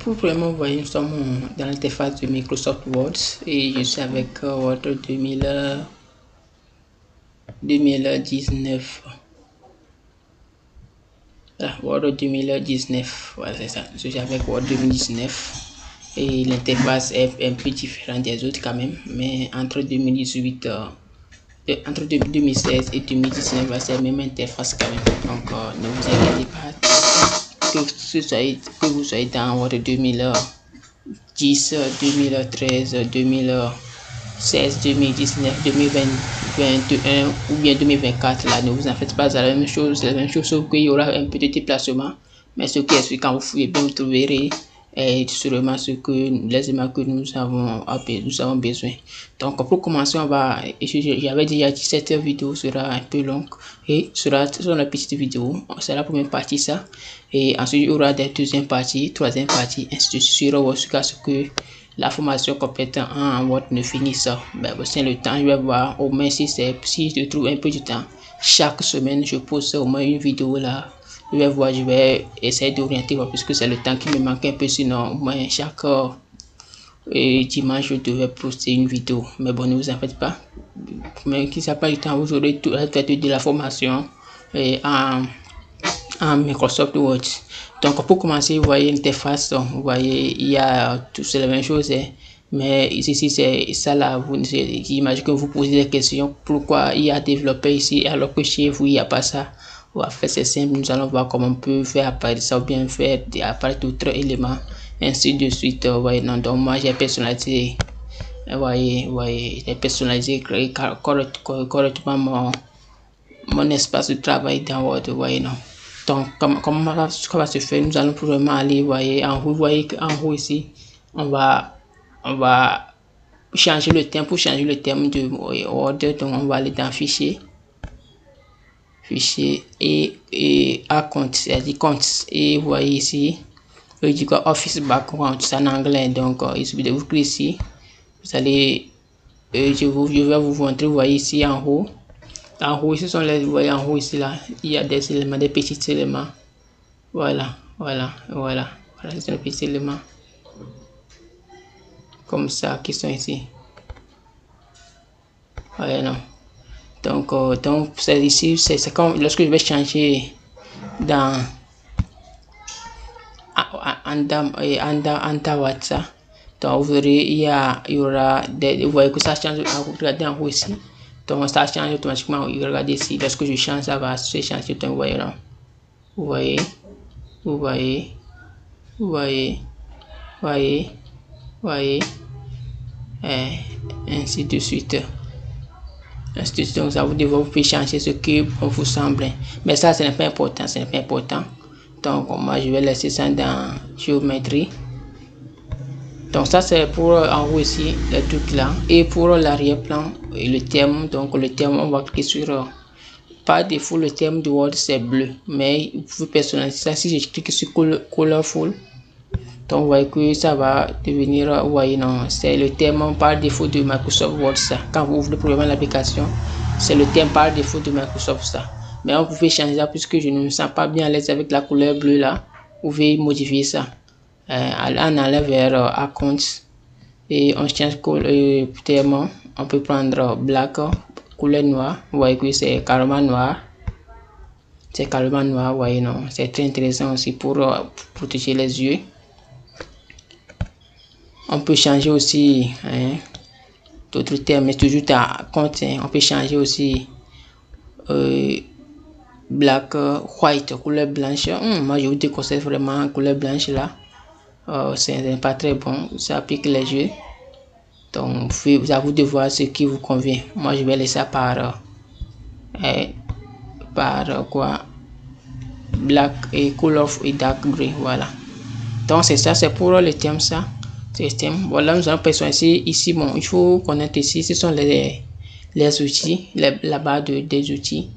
pour vraiment, vous voyez, nous sommes dans l'interface de Microsoft Word et je suis avec Word 2019. Voilà, Word 2019, voilà, c'est ça. Je suis avec Word 2019 et l'interface est un peu différente des autres quand même, mais entre 2018, entre 2016 et 2019, c'est la même interface quand même. Donc, ne vous inquiétez pas que vous soyez dans Word 2010, 2013, 2016, 2019, 2021 ou bien 2024. Là, ne vous en faites pas, c'est la même chose, sauf qu'il y aura un peu de déplacement. Mais ce qui est sûr, quand vous fouillez bien, vous trouverez sûrement les éléments que nous avons besoin. Donc, pour commencer, j'avais déjà dit cette vidéo sera un peu longue et sera une petite vidéo. C'est la première partie, ça. Et ensuite, il y aura des deuxième parties, troisième partie, ainsi de suite, jusqu'à ce que la formation complète en Word ne finisse. Ben, c'est le temps, je vais voir au moins si je trouve un peu du temps. Chaque semaine, je pose au moins une vidéo là. Je vais essayer d'orienter puisque c'est le temps qui me manque un peu, sinon au moins chaque dimanche je devais poster une vidéo. Mais bon, ne vous en faites pas. Mais qui n'a pas du temps, vous aurez tout de la formation en Microsoft Word. Donc pour commencer, vous voyez l'interface, vous voyez il y a toutes les mêmes choses, mais ici c'est ça là. J'imagine que vous posez des questions, pourquoi il y a développé ici alors que chez vous il n'y a pas ça. On va faire, c'est simple, nous allons voir comment on peut faire apparaître ça ou bien faire apparaître d'autres éléments, ainsi de suite. Voyez, non, donc moi j'ai personnalisé, voyez, j'ai personnalisé correctement mon espace de travail dans Word, voyez, non. Donc comment ça va se faire, nous allons probablement aller, voyez, en haut, vous voyez qu'en haut ici, on va changer le thème. Pour changer le thème de Word, donc on va aller dans fichier et à compte, c'est-à-dire compte, et vous voyez ici je dis quoi, Office Background, c'est en anglais. Donc il suffit de vous cliquer ici, vous allez je vais vous montrer. Vous voyez ici en haut, ici sont les, vous voyez en haut ici là, il y a des éléments, des petits éléments, voilà, c'est un petit élément comme ça qui sont ici, voilà, non. Donc c'est ici, c'est comme lorsque je vais changer dans en WhatsApp. Donc vous verrez il y aura des, vous voyez que ça change. Regardez en haut ici, donc ça change automatiquement. Regardez ici, lorsque je change, ça va se changer. Donc vous voyez, ainsi de suite. Donc ça vous pouvez changer ce qui vous semble, mais ça ce n'est pas important, donc moi je vais laisser ça dans géométrie. Donc ça c'est pour en haut ici les trucs là, et pour l'arrière-plan et le thème. Donc le thème, on va cliquer sur par défaut le thème de Word c'est bleu, mais vous pouvez personnaliser ça. Si je clique sur colorful, donc vous voyez que ça va devenir, vous voyez, non, c'est le thème par défaut de Microsoft Word, ça. Quand vous ouvrez probablement l'application, c'est le thème par défaut de Microsoft, ça. Mais on pouvait changer ça puisque je ne me sens pas bien à l'aise avec la couleur bleue là. Vous pouvez modifier ça. On enlève vers account et on change thème. On peut prendre black, couleur noire. Vous voyez que c'est carrément noir. Vous voyez, non, c'est très intéressant aussi pour protéger les yeux. On peut changer aussi d'autres termes, mais toujours à compte. On peut changer aussi black, white, couleur blanche. Moi je vous déconseille vraiment couleur blanche là. C'est pas très bon, ça pique les yeux. Donc vous avez de voir ce qui vous convient. Moi je vais laisser ça par quoi, black et color et dark gray, voilà. Donc c'est ça, c'est pour le thème, ça. Voilà, nous allons personnaliser ici. Bon, il faut connaître ici, ce sont les outils, la barre des outils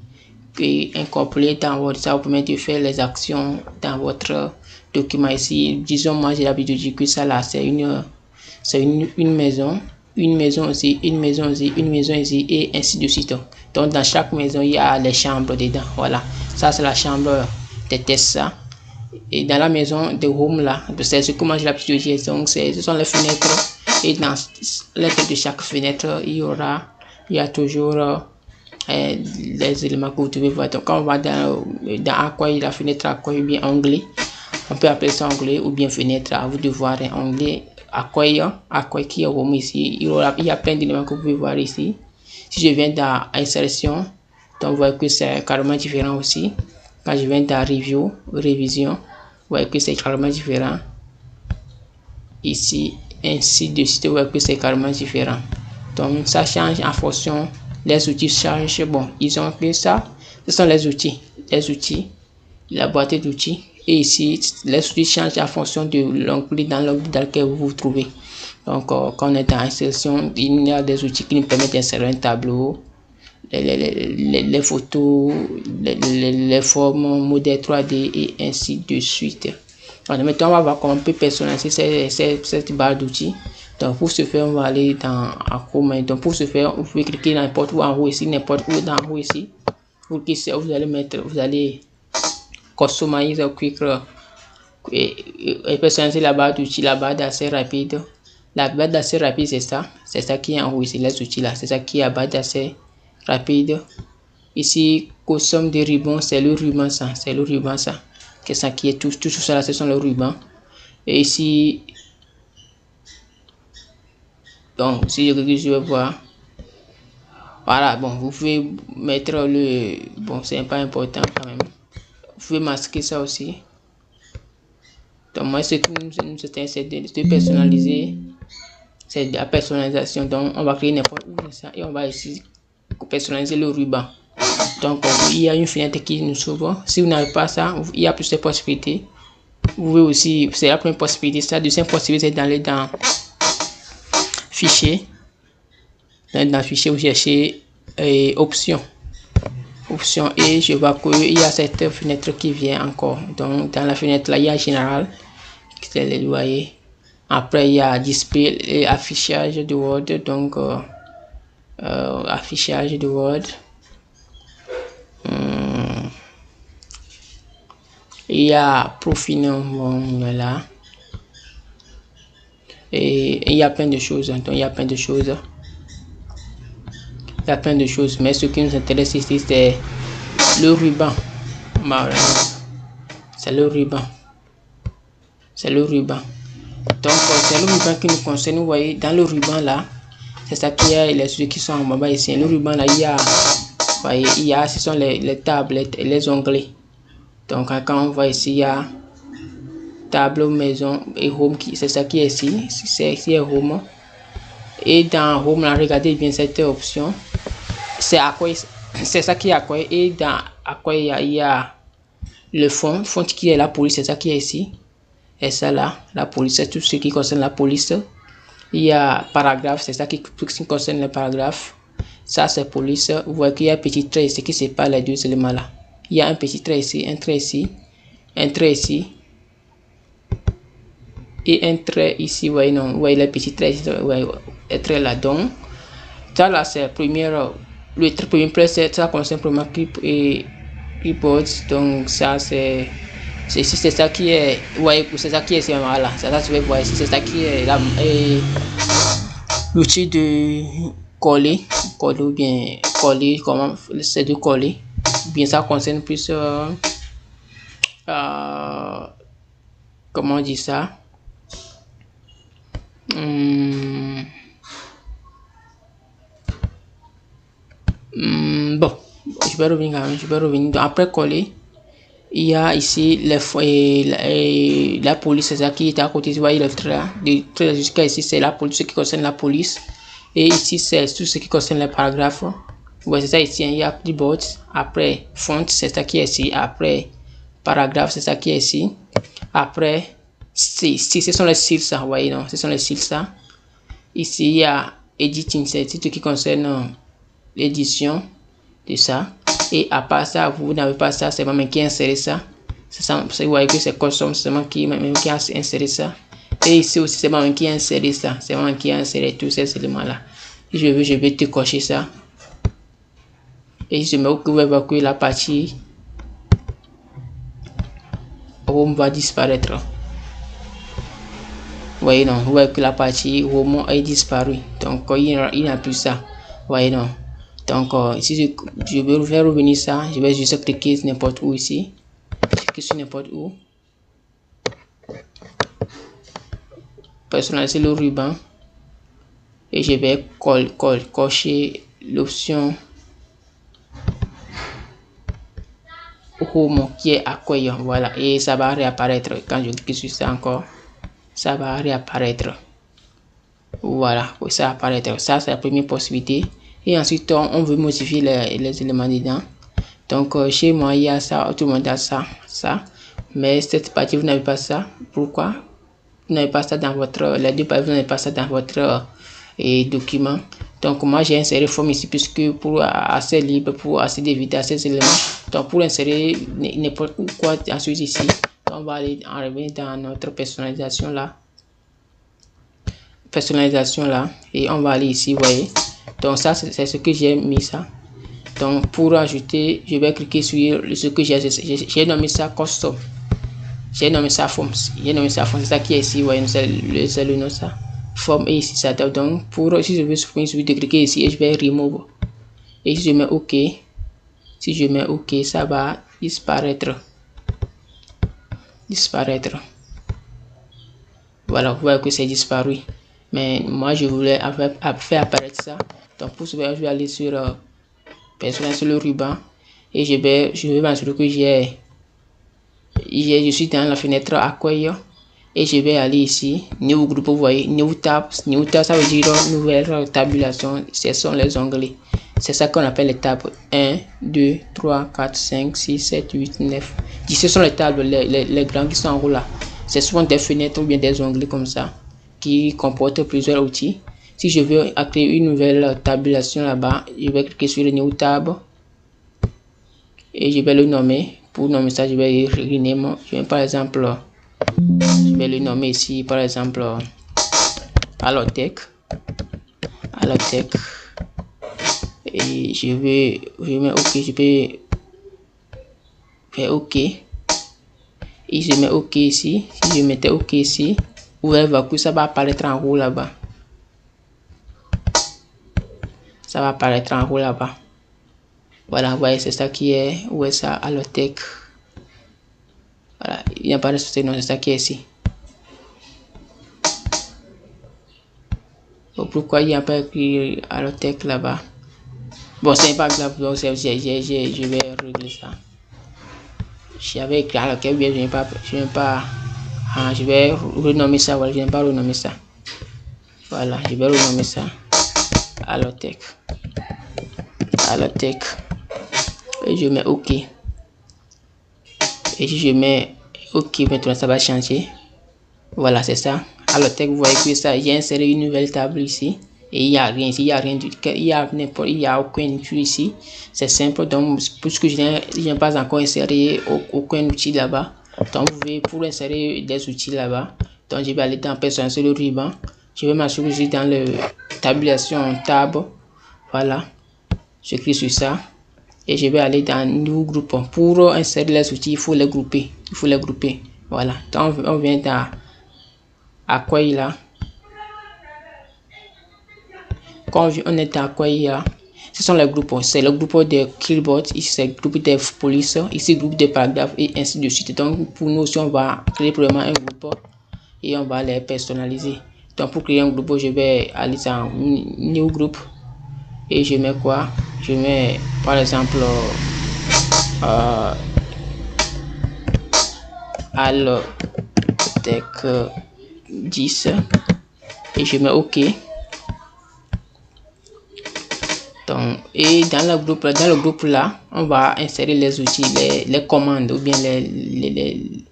et incorporer dans votre, ça vous permet de faire les actions dans votre document ici. Disons, moi j'ai l'habitude de dire que ça là c'est une maison, aussi, une maison ici, et ainsi de suite. Donc dans chaque maison il y a les chambres dedans, voilà. Ça c'est la chambre des tests, ça. Et dans la maison de Home là, c'est ce que moi j'ai l'habitude de dire. Donc ce sont les fenêtres. Et dans l'intérieur de chaque fenêtre, il y a toujours les éléments que vous devez voir. Donc quand on va dans accueil, la fenêtre accueil bien onglet, on peut appeler ça onglet ou bien fenêtre. À vous de voir un onglet accueil qui est Home ici. Il y a plein d'éléments que vous pouvez voir ici. Si je viens dans insertion, donc vous voyez que c'est carrément différent aussi. Quand je viens dans révision, vous voyez que c'est carrément différent. Ici, ainsi de suite, vous voyez que c'est carrément différent. Donc ça change en fonction, les outils changent. Bon, ils ont fait ça. Ce sont les outils, la boîte d'outils. Et ici, les outils changent en fonction de l'onglet dans lequel vous vous trouvez. Donc, quand on est dans insertion, il y a des outils qui nous permettent d'insérer un tableau, les photos, les formes, modèles 3D et ainsi de suite. Alors, maintenant, on va voir comment on peut personnaliser cette barre d'outils. Donc, pour ce faire, on va aller dans Chrome. Donc, pour ce faire, vous pouvez cliquer n'importe où en haut ici, n'importe où dans en haut ici. Vous allez customize quick et personnaliser la barre d'outils, la barre d'accès rapide. La barre d'accès rapide, c'est ça qui est en haut ici, les outils là, c'est ça qui est la barre d'accès rapide. Ici, consomme des rubans, c'est le ruban ça, que ça qui est tout ça là, ce sont les rubans. Et ici, donc si je vais voir, voilà, bon, vous pouvez mettre bon, c'est pas important quand même, vous pouvez masquer ça aussi. Donc moi, ce que nous c'est de personnaliser, c'est de la personnalisation. Donc on va créer n'importe où ça et on va ici personnaliser le ruban. Donc il y a une fenêtre qui nous s'ouvre. Si vous n'avez pas ça, il y a plusieurs possibilités. Vous pouvez aussi, c'est la première possibilité. Ça, deuxième possibilité, c'est d'aller dans fichier. Dans fichier, vous cherchez options. Et je vois qu'il y a cette fenêtre qui vient encore. Donc dans la fenêtre là, il y a général, c'est les loyers. Après il y a display et affichage de Word. Donc affichage de Word. Il y a profil, bon, là. Et il y a plein de choses. Donc il y a plein de choses. Mais ce qui nous intéresse ici, c'est le ruban. C'est le ruban. Donc c'est le ruban qui nous concerne. Vous voyez, dans le ruban là, c'est ça qui est les trucs qui sont en bas ici. Le ruban là, ce sont les tablettes et les onglets. Donc quand on voit ici, il y a tableau, maison et home, c'est ça qui est ici. C'est home. Et dans home là, regardez bien cette option. C'est ça qui est accueil. Et dans accueil, il y a le fond qui est la police, c'est ça qui est ici. Et ça là, la police, c'est tout ce qui concerne la police. Il y a paragraphe, c'est ça qui concerne les paragraphes. Ça c'est police. Vous voyez qu'il y a un petit trait ici qui sépare les deux éléments là. Il y a un petit trait ici, un trait ici, un trait ici et un trait ici. Vous voyez, non, vous voyez les petits traits ici, vous voyez, un trait là. Donc ça là c'est le premier trait, ça concerne vraiment clip et clipboard. Donc ça c'est ça qui est, vous voyez, c'est ça qui est là, c'est ça que vous voyez, c'est ça qui est là, l'outil de coller ou bien coller, comment c'est de coller, bien ça concerne plus comment on dit ça, bon, je vais revenir après coller. Il y a ici la police, c'est ça qui est à côté. Vous voyez le trait jusqu'à ici, c'est la police, ce qui concerne la police. Et ici, c'est tout ce qui concerne les paragraphes. Vous voyez, c'est ça ici. Il y a clipboard. Après, font, c'est ça qui est ici. Après, paragraphe, c'est ça qui est ici. Après, ce sont les styles, ça. Vous voyez, non? Ce sont les styles, ça. Ici, il y a editing, c'est tout ce qui concerne l'édition de ça. Et à part ça, vous n'avez pas ça, c'est moi qui a inséré ça. Vous voyez que c'est custom, c'est moi qui a inséré ça. Et ici aussi, c'est moi qui a inséré ça. C'est moi qui a inséré tous ces éléments-là. Si je veux, je vais te cocher ça. Et je me vous pouvez voir que la partie. Vous home va disparaître. Vous voyez, non, vous voyez que la partie home est disparue. Donc, il n'y a plus ça. Vous voyez, non. Donc, si je veux faire revenir ça, je vais juste cliquer n'importe où ici. Cliquer sur n'importe où. Personnaliser le ruban. Et je vais cocher l'option home qui est accueillant. Voilà. Et ça va réapparaître. Quand je clique sur ça encore, ça va réapparaître. Voilà. Ça va apparaître. Ça, c'est la première possibilité. Et ensuite, on veut modifier les éléments dedans. Donc, chez moi, il y a ça. Tout le monde a ça. Mais cette partie, vous n'avez pas ça. Pourquoi? Vous n'avez pas ça dans votre... Les deux parties, vous n'avez pas ça dans votre document. Donc, moi, j'ai inséré forme ici puisque pour assez libre, pour assez d'éviter ces éléments. Donc, pour insérer n'importe quoi ensuite ici, on va aller enlever dans notre personnalisation là. Et on va aller ici, vous voyez. Donc, ça, c'est ce que j'ai mis ça. Donc, pour ajouter, je vais cliquer sur ce que j'ai nommé ça custom. J'ai nommé ça form. C'est ça qui est ici, vous voyez, c'est le nom ça. Forme et ici ça. Donc, pour si je veux supprimer, je vais cliquer ici et je vais remove. Et si je mets OK, ça va disparaître. Voilà, vous voyez que c'est disparu. Mais moi, je voulais faire apparaître ça. Donc, pour ce faire, je vais aller sur personnaliser le ruban et je vais m'assurer que je suis dans la fenêtre accueil et je vais aller ici new groupe. Vous voyez, new tab, ça veut dire nouvelle tabulation. Ce sont les onglets, c'est ça qu'on appelle les tables 1 2 3 4 5 6 7 8 9 10. Ce sont les tables, les grands qui sont en haut là. C'est souvent des fenêtres ou bien des onglets comme ça qui comportent plusieurs outils. Si je veux créer une nouvelle tabulation là-bas, je vais cliquer sur le new tab et je vais le nommer. Pour nommer ça, je vais rename. Je vais par exemple, je vais le nommer ici par exemple Allotech. Et je mets OK, je vais faire OK. Et je mets OK ici. Si je mettais OK ici, vous allez voir que ça va apparaître en haut là-bas. Ça va apparaître en haut là-bas. Voilà, vous voyez, c'est ça qui est. Où est ça? Allotech. Voilà, il n'y a pas de souci, non, c'est ça qui est ici. Donc, pourquoi il n'y a pas écrit Allotech là-bas? Bon, c'est pas grave, donc je vais régler ça. J'avais écrit Allotech, bien, je vais renommer ça, voilà, je n'ai pas renommer ça. Voilà, je vais renommer ça Allotech. Et je mets OK. Et si je mets OK, maintenant ça va changer. Voilà, c'est ça. Allotech, vous voyez que ça, j'ai inséré une nouvelle table ici. Et il n'y a rien ici, il n'y a aucun outil ici. C'est simple, donc puisque je n'ai pas encore inséré aucun outil là-bas. Donc vous pouvez pour insérer des outils là-bas. Donc je vais aller dans personnaliser le ruban. Je vais m'assurer que je suis dans le tabulation tab. Voilà. Je clique sur ça. Et je vais aller dans New Group. Pour insérer les outils, il faut les grouper. Voilà. Donc on vient dans Accueil là. Quand on est à Accueil là, ce sont les groupes. C'est le groupe de keyboard, ici c'est le groupe des polices, ici le groupe de paragraphes et ainsi de suite. Donc pour nous aussi on va créer premièrement un groupe et on va les personnaliser. Donc pour créer un groupe, je vais aller dans New Group et je mets quoi? Je mets par exemple Allotech 10 et je mets OK. Donc, et dans le groupe là, on va insérer les outils, les commandes ou bien les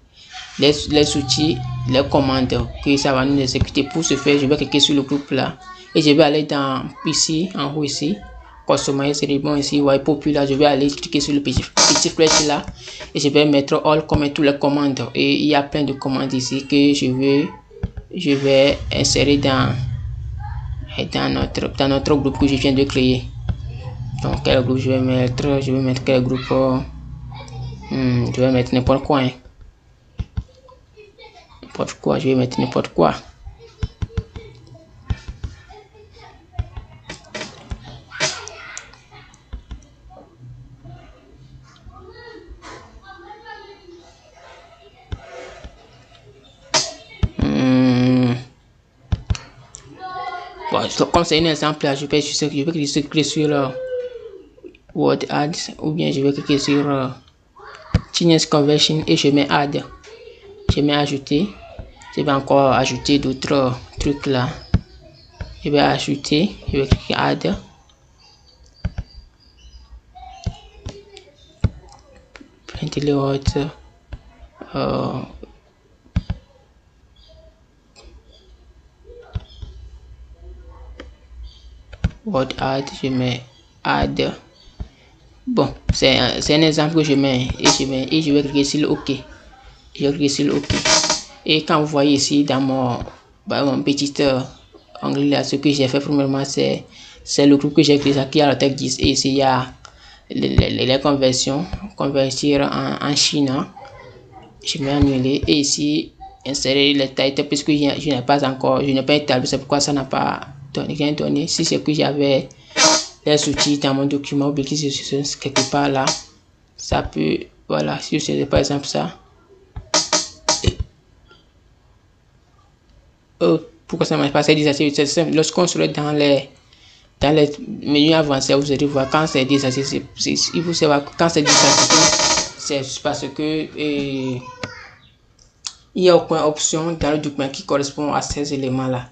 outils, les commandes que ça va nous exécuter. Pour ce faire, je vais cliquer sur le groupe là et je vais aller dans ici, en haut ici, customiser bon ici, ouais, populaire. Je vais aller cliquer sur le petit flèche là et je vais mettre all comme toutes les commandes. Et il y a plein de commandes ici que je vais insérer dans notre groupe que je viens de créer. Donc quel groupe je vais mettre quel groupe je vais mettre n'importe quoi, hein. n'importe quoi, je vais mettre n'importe quoi. Bon, comme c'est un exemple là, je vais cliquer sur Word Ads, ou bien je vais cliquer sur Genius Conversion et je mets Add. Je mets ajouter. Je vais encore ajouter d'autres trucs là. Je vais ajouter, je vais cliquer Add. Print layout. Word Add, je mets Add. Bon, c'est un exemple que je mets et je vais cliquer sur le OK. Je vais cliquer sur le OK. Et quand vous voyez ici dans mon petit onglet là, ce que j'ai fait premièrement, c'est le groupe que j'ai créé qui a la tech 10. Et ici il y a les conversions, convertir en Chine. Je mets annuler et ici insérer les titles puisque je n'ai pas encore, je n'ai pas établi, c'est pourquoi ça n'a pas donné. Si c'est que j'avais les outils dans mon document ou bien qui se quelque part là, ça peut, voilà, si c'est par exemple ça. Pourquoi ça ne marche pas? C'est désactivé. C'est simple. Lorsqu'on se dans les menus avancés, vous allez voir quand c'est désactivé. Il faut savoir que quand c'est désactivé, c'est parce que il y a aucune option dans le document qui correspond à ces éléments là.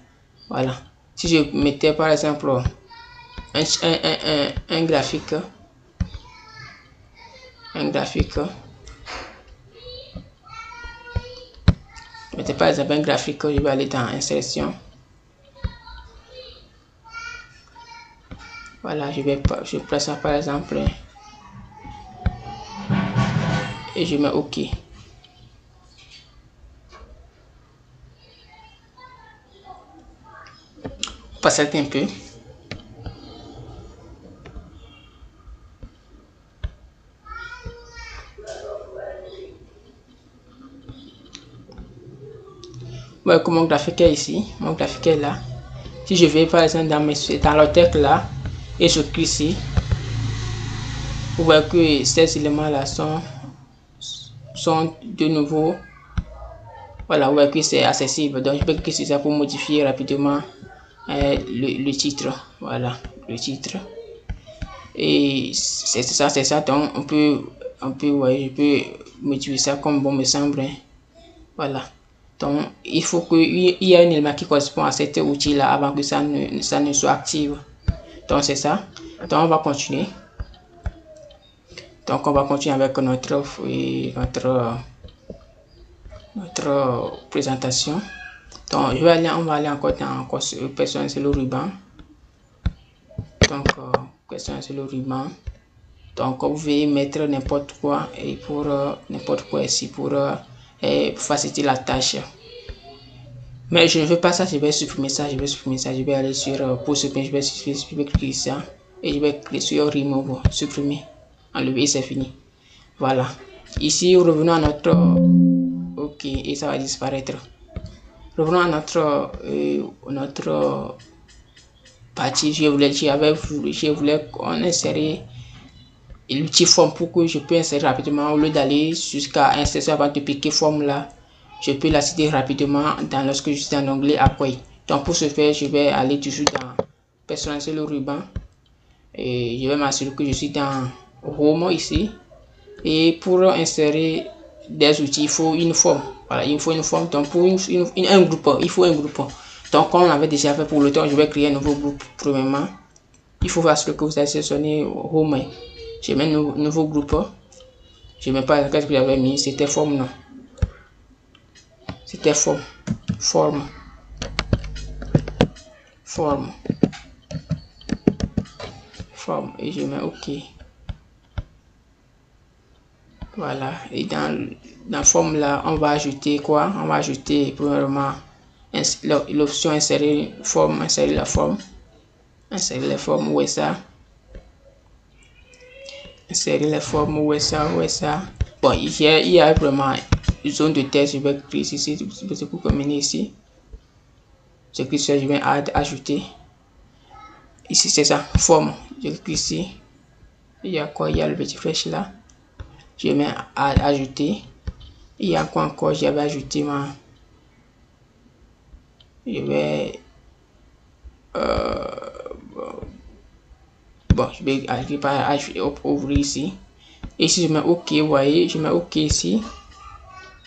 Voilà. Si je mettais par exemple un graphique, mettez par exemple un graphique, je vais aller dans insertion. Voilà, je presse ça par exemple et je mets OK. On passe un peu. Ouais, comme mon graphique est ici, mon graphique est là. Si je vais par exemple dans le texte là et je clique ici, vous voyez que ces éléments là sont de nouveau, voilà, vous voyez que c'est accessible. Donc je peux cliquer sur ça pour modifier rapidement le titre. Voilà, le titre. Et c'est ça. Donc on peut ouais, je peux modifier ça comme bon me semble. Voilà. Donc, il faut qu'il y ait un élément qui correspond à cet outil-là avant que ça ne soit actif. Donc, c'est ça. Donc, on va continuer. Donc, on va continuer avec notre présentation. Donc, on va aller encore dans personnaliser le ruban. Donc, personnaliser le ruban. Donc, vous pouvez mettre n'importe quoi et pour n'importe quoi ici pour faciliter la tâche. Mais je ne veux pas ça, je vais supprimer ça, je vais aller sur pour supprimer, je vais cliquer ça et je vais cliquer sur remove, supprimer, enlever, c'est fini. Voilà. Ici, revenons à notre OK et ça va disparaître. Revenons à notre partie. Je voulais qu'on insère l'outil forme pour que je puisse insérer rapidement au lieu d'aller jusqu'à insérer avant de piquer forme là. Je peux la citer rapidement lorsque je suis dans l'onglet Accueil. Donc pour ce faire, je vais aller toujours dans personnaliser le ruban et je vais m'assurer que je suis dans Home ici. Et pour insérer des outils, il faut une forme. Voilà, il faut une forme. Donc pour un groupe, il faut un groupe. Donc comme on avait déjà fait pour le temps, je vais créer un nouveau groupe. Premièrement, il faut assurer que vous avez sélectionné Home. Je mets un nouveau groupe. Je ne mets pas ce que j'avais mis, c'était forme, non. C'était forme et je mets OK. Voilà, et dans forme là, on va ajouter quoi? On va ajouter premièrement l'option insérer forme, insérer la forme, insérer les formes, où est ça? Insérer les formes, où est ça? Bon, il y a vraiment zone de test, je vais cliquer ici, c'est pour terminer ici. Je clique sur, je vais ajouter. Ici, c'est ça, forme. Je clique ici. Il y a quoi? Il y a le petit flèche là. Je mets à ajouter. Il y a quoi encore? J'avais ajouté ma. Je vais. Bon, je vais ouvrir ici. Et si je mets OK, vous voyez, je mets OK ici.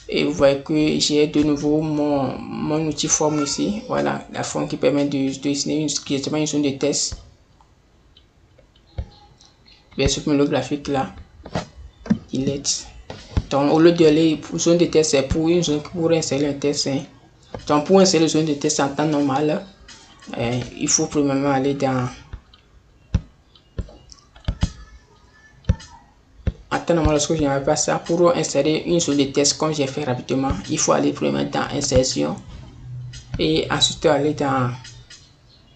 Et vous voyez que j'ai de nouveau mon outil forme ici. Voilà, la forme qui permet de dessiner une zone de test. Je vais supprimer le graphique là. Delete. Donc, au lieu de aller pour zone de test, c'est pour une zone pour insérer un test. Hein. Donc, pour insérer une zone de test en temps normal, il faut premièrement aller dans. En temps normal, lorsque je n'avais pas ça, pour insérer une zone de test comme j'ai fait rapidement, il faut aller premièrement dans insertion et ensuite aller dans.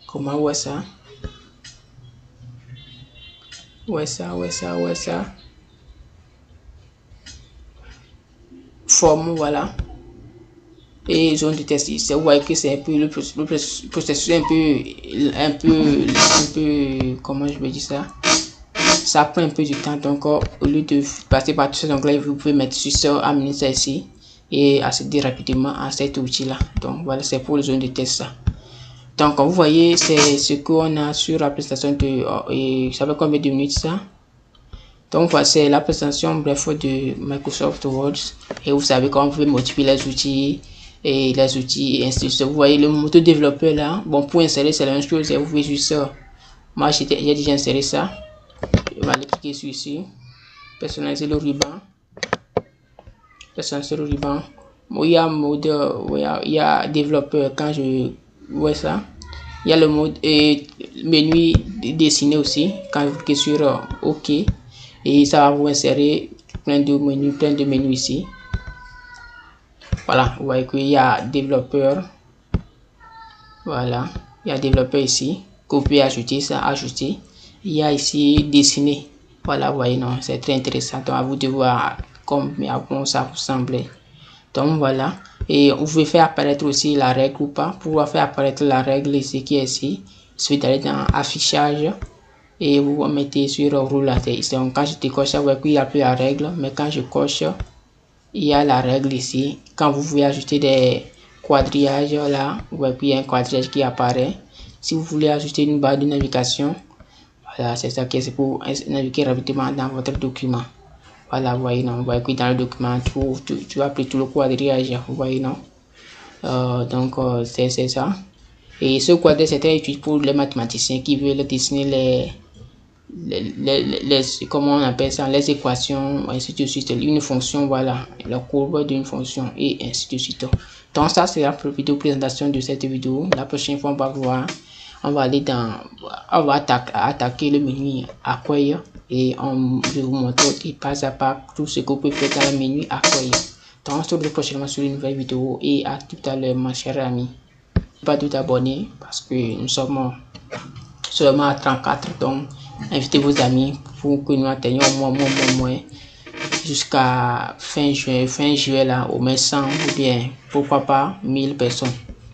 Comment ouais ça? Ouais ça. Forme, voilà. Et zone de test ici, vous voyez que c'est un peu le processus un peu, comment je vais dire ça? Ça prend un peu du temps, donc au lieu de passer par tous ces onglets, vous pouvez mettre sur ça, amener ça ici et accéder rapidement à cet outil là. Donc voilà, c'est pour les zones de test ça. Donc vous voyez, c'est ce qu'on a sur la présentation de et ça fait combien de minutes ça? Donc voilà, c'est la présentation bref de Microsoft Word et vous savez comment vous pouvez modifier les outils et ainsi de suite. Vous voyez le moteur développeur là, bon pour insérer c'est la même chose, vous pouvez juste ça. Moi j'ai déjà inséré ça. Je vais aller cliquer sur ici, personnaliser le ruban. Bon, il y a mode, il y a développeur quand je vois ça. Il y a le mode menu dessiné aussi quand vous cliquez sur OK et ça va vous insérer plein de menus ici. Voilà, vous voyez qu'il y a développeur. Voilà, il y a développeur ici que vous pouvez ajouter. Il y a ici dessiner. Voilà, vous voyez, non, c'est très intéressant. Donc, à vous de voir comment ça vous semble. Donc, voilà. Et vous pouvez faire apparaître aussi la règle ou pas. Pour faire apparaître la règle ici qui est ici, il suffit d'aller dans affichage et vous mettez sur roulateur. Donc, quand je décoche ça, vous voyez qu'il n'y a plus la règle. Mais quand je coche, il y a la règle ici. Quand vous voulez ajouter des quadrillages là, vous voyez qu'il y a un quadrillage qui apparaît. Si vous voulez ajouter une barre de navigation, voilà, c'est ça qui est pour naviguer rapidement dans votre document. Voilà, vous voyez, non, vous voyez que dans le document, tu as pris tout le quadrillage, vous voyez, non. Donc, c'est ça. Et ce quadrillage, c'est très utile pour les mathématiciens qui veulent dessiner comment on appelle ça, les équations, ainsi de suite, une fonction, voilà, la courbe d'une fonction, et ainsi de suite. Donc, ça, c'est la vidéo présentation de cette vidéo. La prochaine fois, on va aller on va attaquer le menu accueil et je vais vous montrer pas à pas tout ce que vous pouvez faire dans le menu accueil. Donc, on se retrouve prochainement sur une nouvelle vidéo et à tout à l'heure, mon cher ami. Pas tout abonner parce que nous sommes seulement à 34, donc invitez vos amis pour que nous atteignions au moins jusqu'à fin juillet là, au moins 100 ou bien pourquoi pas 1000 personnes.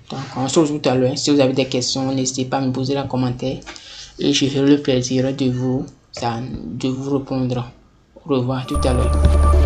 Donc on se retrouve tout à l'heure. Si vous avez des questions, n'hésitez pas à me poser en commentaire et je ferai le plaisir de vous répondre. Au revoir, tout à l'heure.